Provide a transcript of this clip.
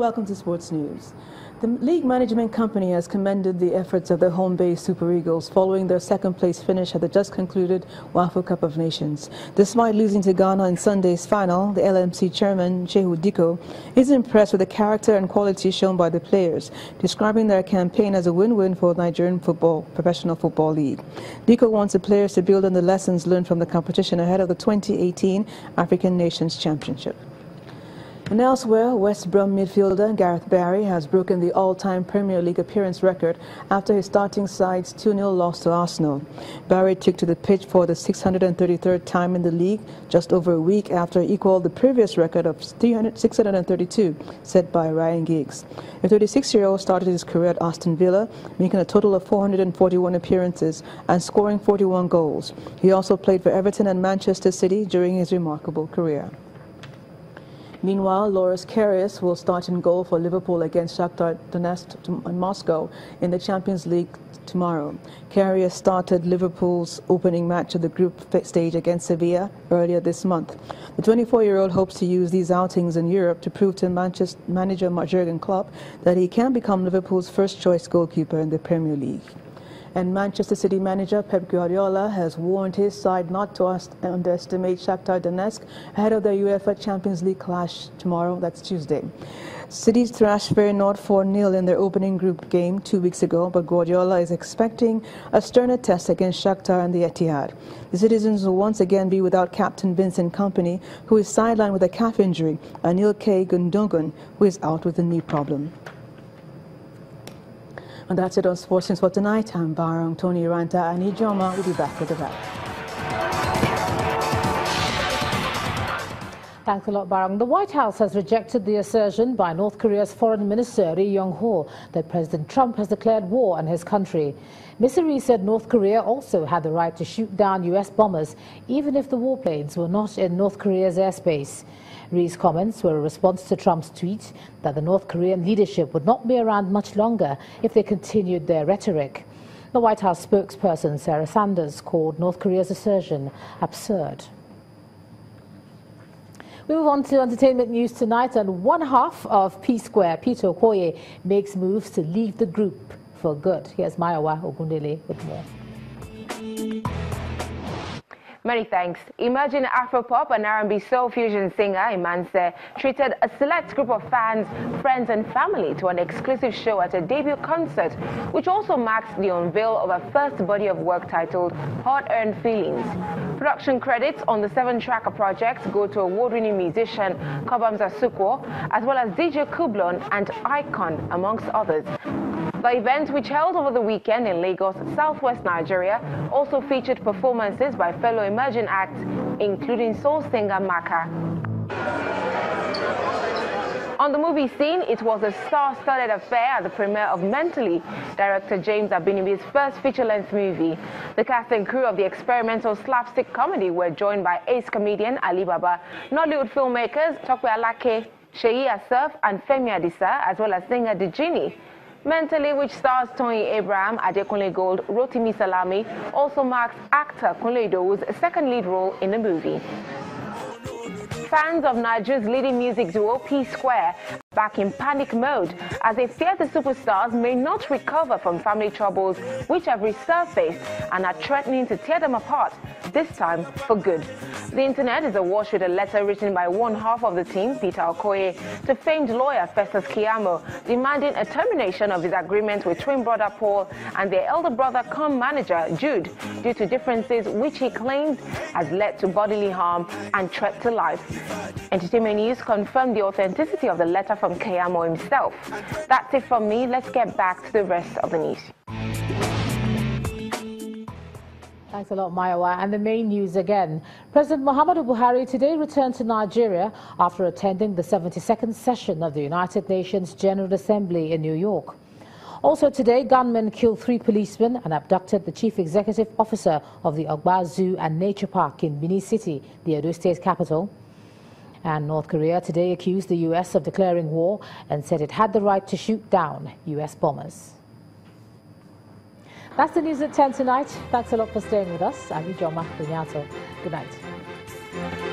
welcome to Sports News. The league management company has commended the efforts of the home-based Super Eagles following their second-place finish at the just-concluded WAFU Cup of Nations. Despite losing to Ghana in Sunday's final, the LMC chairman, Shehu Diko, is impressed with the character and quality shown by the players, describing their campaign as a win-win for the Nigerian Professional Football League. Diko wants the players to build on the lessons learned from the competition ahead of the 2018 African Nations Championship. And elsewhere, West Brom midfielder Gareth Barry has broken the all-time Premier League appearance record after his starting side's 2-0 loss to Arsenal. Barry took to the pitch for the 633rd time in the league just over a week after he equaled the previous record of 632 set by Ryan Giggs. The 36-year-old started his career at Aston Villa, making a total of 441 appearances and scoring 41 goals. He also played for Everton and Manchester City during his remarkable career. Meanwhile, Loris Karius will start in goal for Liverpool against Shakhtar Donetsk in Moscow in the Champions League tomorrow. Karius started Liverpool's opening match of the group stage against Sevilla earlier this month. The 24-year-old hopes to use these outings in Europe to prove to Manchester manager Jurgen Klopp that he can become Liverpool's first-choice goalkeeper in the Premier League. And Manchester City manager Pep Guardiola has warned his side not to underestimate Shakhtar Donetsk ahead of the UEFA Champions League clash tomorrow, that's Tuesday. City's thrashed Feyenoord 4-0 in their opening group game 2 weeks ago, but Guardiola is expecting a sterner test against Shakhtar and the Etihad. The citizens will once again be without captain Vincent Kompany, who is sidelined with a calf injury, and Neil K. Gundogan, who is out with a knee problem. And that's it on Sports News for tonight. I'm Barong Tony Ranta and Ijoma will be back with the wrap. Thanks a lot, Barong. The White House has rejected the assertion by North Korea's Foreign Minister Ri Yong-ho that President Trump has declared war on his country. Mr. Ri said North Korea also had the right to shoot down U.S. bombers, even if the warplanes were not in North Korea's airspace. Ri's comments were a response to Trump's tweet that the North Korean leadership would not be around much longer if they continued their rhetoric. The White House spokesperson Sarah Sanders called North Korea's assertion absurd. We move on to entertainment news tonight, and one half of P.4, Pt.4, makes moves to leave the group for good. Here's Mayowa Ogundele with more. Many thanks. Emerging Afropop and R&B soul fusion singer Imanse treated a select group of fans, friends and family to an exclusive show at a debut concert, which also marks the unveil of her first body of work titled Hard-Earned Feelings. Production credits on the 7-tracker project go to award-winning musician Kobamza Sukwo, as well as DJ Kublon and Icon, amongst others. The event, which held over the weekend in Lagos, southwest Nigeria, also featured performances by fellow emerging acts, including soul singer Maka. On the movie scene, it was a star-studded affair at the premiere of Mentally, director James Abinibi's first feature-length movie. The cast and crew of the experimental slapstick comedy were joined by ace comedian Ali Baba, Nollywood filmmakers Tokwe Alake, Sheyi Asaf and Femi Adisa, as well as singer Dejini. Mentally, which stars Tony Abraham, Adekunle Gold, Rotimi Salami, also marks actor Kunle Idowu's second lead role in the movie. Fans of Nigeria's leading music duo P.4 back in panic mode as they fear the superstars may not recover from family troubles which have resurfaced and are threatening to tear them apart, this time for good. The internet is awash with a letter written by one half of the team, Peter Okoye, to famed lawyer Festus Keyamo, demanding a termination of his agreement with twin brother Paul and their elder brother cum manager Jude due to differences which he claims has led to bodily harm and threat to life. Entertainment News confirmed the authenticity of the letter from Keyamo himself. That's it from me. Let's get back to the rest of the news. Thanks a lot, Mayowa. And the main news again. President Muhammadu Buhari today returned to Nigeria after attending the 72nd session of the United Nations General Assembly in New York. Also today, gunmen killed 3 policemen and abducted the chief executive officer of the Ogba Zoo and Nature Park in Benin City, the Edo State capital. And North Korea today accused the U.S. of declaring war and said it had the right to shoot down U.S. bombers. That's the news at 10 tonight. Thanks a lot for staying with us. I'm Ijoma Bunyato. Good night.